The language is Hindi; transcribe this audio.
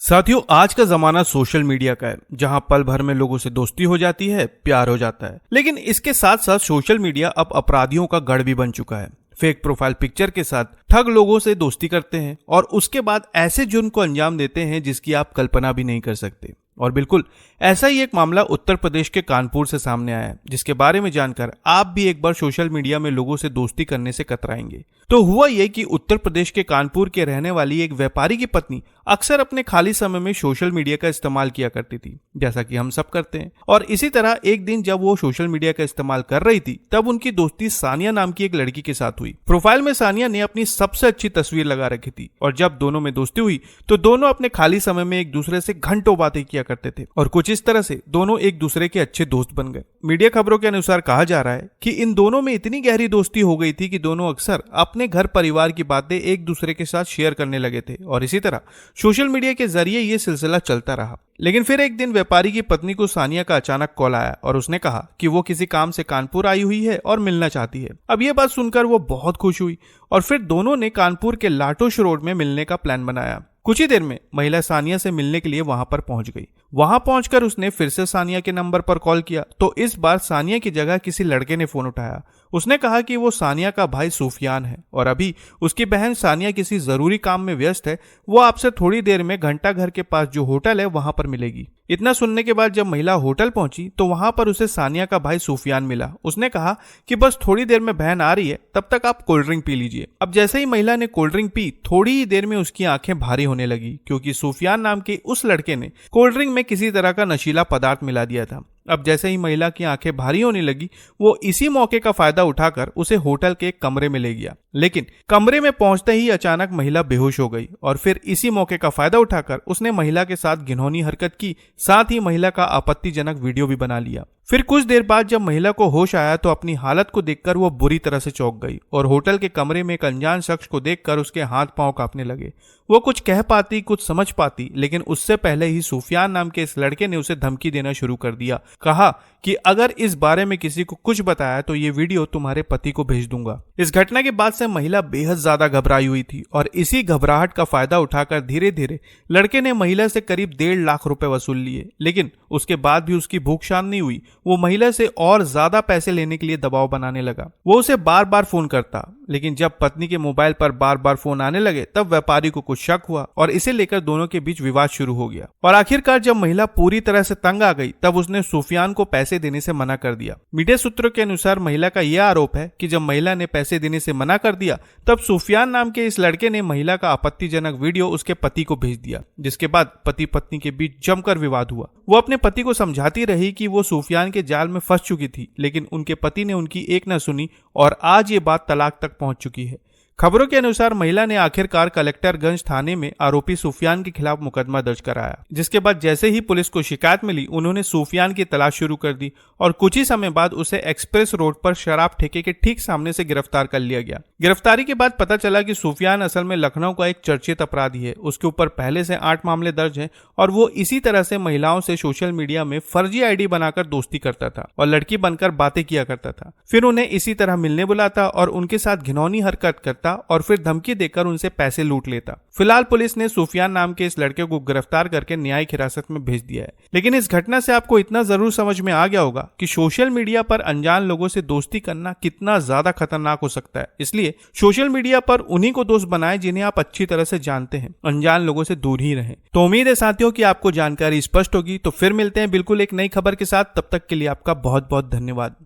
साथियों, आज का जमाना सोशल मीडिया का है, जहां पल भर में लोगों से दोस्ती हो जाती है, प्यार हो जाता है। लेकिन इसके साथ साथ सोशल मीडिया अब अपराधियों का गढ़ भी बन चुका है। फेक प्रोफाइल पिक्चर के साथ ठग लोगों से दोस्ती करते हैं और उसके बाद ऐसे जुर्म को अंजाम देते हैं जिसकी आप कल्पना भी नहीं कर सकते। और बिल्कुल ऐसा ही एक मामला उत्तर प्रदेश के कानपुर से सामने आया है, जिसके बारे में जानकर आप भी एक बार सोशल मीडिया में लोगों से दोस्ती करने से कतराएंगे। तो हुआ यह कि उत्तर प्रदेश के कानपुर के रहने वाली एक व्यापारी की पत्नी अक्सर अपने खाली समय में सोशल मीडिया का इस्तेमाल किया करती थी, जैसा कि हम सब करते हैं। और इसी तरह एक दिन जब वो सोशल मीडिया का इस्तेमाल कर रही थी, तब उनकी दोस्ती सानिया नाम की एक लड़की के साथ हुई। प्रोफाइल में सानिया ने अपनी सबसे अच्छी तस्वीर लगा रखी थी और जब दोनों में दोस्ती हुई तो दोनों अपने खाली समय में एक दूसरे से घंटों बातें किया करते थे और कुछ इस तरह से दोनों एक दूसरे के अच्छे दोस्त बन गए। मीडिया खबरों के अनुसार कहा जा रहा है कि इन दोनों में इतनी गहरी दोस्ती हो गई थी कि दोनों अक्सर अपने घर परिवार की बातें एक दूसरे के साथ शेयर करने लगे थे और इसी तरह सोशल मीडिया के जरिए ये सिलसिला चलता रहा। लेकिन फिर एक दिन व्यापारी की पत्नी को सानिया का अचानक कॉल आया और उसने कहा कि वो किसी काम से कानपुर आई हुई है और मिलना चाहती है। अब ये बात सुनकर वो बहुत खुश हुई और फिर दोनों ने कानपुर के लाटोश रोड में मिलने का प्लान बनाया। कुछ ही देर में महिला सानिया से मिलने के लिए वहां पर पहुंच गई। वहां पहुंचकर उसने फिर से सानिया के नंबर पर कॉल किया तो इस बार सानिया की जगह किसी लड़के ने फोन उठाया। उसने कहा कि वो सानिया का भाई सूफियान है और अभी उसकी बहन सानिया किसी जरूरी काम में व्यस्त है। वो आपसे थोड़ी देर में घंटा घर के पास जो होटल है वहां पर मिलेगी। इतना सुनने के बाद जब महिला होटल पहुंची तो वहां पर उसे सानिया का भाई सूफियान मिला। उसने कहा कि बस थोड़ी देर में बहन आ रही है, तब तक आप कोल्ड ड्रिंक पी लीजिए। अब जैसे ही महिला ने कोल्ड ड्रिंक पी, थोड़ी ही देर में उसकी आंखें भारी होने लगी, क्योंकि सूफियान नाम के उस लड़के ने कोल्ड ड्रिंक में किसी तरह का नशीला पदार्थ मिला दिया था। अब जैसे ही महिला की आंखें भारी होने लगी, वो इसी मौके का फायदा उठाकर उसे होटल के एक कमरे में ले गया। लेकिन कमरे में पहुंचते ही अचानक महिला बेहोश हो गई और फिर इसी मौके का फायदा उठाकर उसने महिला के साथ घिनौनी हरकत की, साथ ही महिला का आपत्तिजनक वीडियो भी बना लिया। फिर कुछ देर बाद जब महिला को होश आया तो अपनी हालत को देखकर वो बुरी तरह से चौंक गई और होटल के कमरे में एक अनजान शख्स को देखकर उसके हाथ पांव कांपने लगे। वो कुछ कह पाती, कुछ समझ पाती, लेकिन उससे पहले ही सूफियान नाम के इस लड़के ने उसे धमकी देना शुरू कर दिया। कहा कि अगर इस बारे में किसी को कुछ बताया तो ये वीडियो तुम्हारे पति को भेज दूंगा। इस घटना के बाद से महिला बेहद ज्यादा घबराई हुई थी और इसी घबराहट का फायदा उठाकर धीरे धीरे लड़के ने महिला से करीब 1.5 लाख रुपए वसूल लिए। लेकिन उसके बाद भी उसकी भूख शांत नहीं हुई। वो महिला से और ज्यादा पैसे लेने के लिए दबाव बनाने लगा। वो उसे बार बार फोन करता, लेकिन जब पत्नी के मोबाइल पर बार बार फोन आने लगे तब व्यापारी को कुछ शक हुआ और इसे लेकर दोनों के बीच विवाद शुरू हो गया। और आखिरकार जब महिला पूरी तरह से तंग आ गई तब उसने सूफियान को पैसे देने से मना कर दिया। मीडिया सूत्रों के अनुसार महिला का यह आरोप है कि जब महिला ने पैसे देने से मना कर दिया तब सूफियान नाम के इस लड़के ने महिला का आपत्तिजनक वीडियो उसके पति को भेज दिया, जिसके बाद पति पत्नी के बीच जमकर विवाद हुआ। वो अपने पति को समझाती रही कि वो सूफियान के जाल में फंस चुकी थी, लेकिन उनके पति ने उनकी एक न सुनी और आज ये बात तलाक तक पहुंच चुकी है। खबरों के अनुसार महिला ने आखिरकार कलेक्टरगंज थाने में आरोपी सूफियान के खिलाफ मुकदमा दर्ज कराया, जिसके बाद जैसे ही पुलिस को शिकायत मिली उन्होंने सूफियान की तलाश शुरू कर दी और कुछ ही समय बाद उसे एक्सप्रेस रोड पर शराब ठेके के ठीक सामने से गिरफ्तार कर लिया गया। गिरफ्तारी के बाद पता चला कि सूफियान असल में लखनऊ का एक चर्चित अपराधी है। उसके ऊपर पहले से 8 मामले दर्ज हैं और वो इसी तरह से महिलाओं से सोशल मीडिया में फर्जी आईडी बनाकर दोस्ती करता था और लड़की बनकर बातें किया करता था। फिर उन्हें इसी तरह मिलने बुलाता और उनके साथ घिनौनी हरकत करता और फिर धमकी देकर उनसे पैसे लूट लेता। फिलहाल पुलिस ने सूफियान नाम के इस लड़के को गिरफ्तार करके न्यायिक हिरासत में भेज दिया है। लेकिन इस घटना से आपको इतना जरूर समझ में आ गया होगा कि सोशल मीडिया पर अनजान लोगों से दोस्ती करना कितना ज्यादा खतरनाक हो सकता है। इसलिए सोशल मीडिया पर उन्हीं को दोस्त बनाएं जिन्हें आप अच्छी तरह से जानते हैं। अनजान लोगों से दूर ही रहें। तो उम्मीद है साथियों कि आपको जानकारी स्पष्ट होगी। तो फिर मिलते हैं बिल्कुल एक नई खबर के साथ। तब तक के लिए आपका बहुत बहुत धन्यवाद।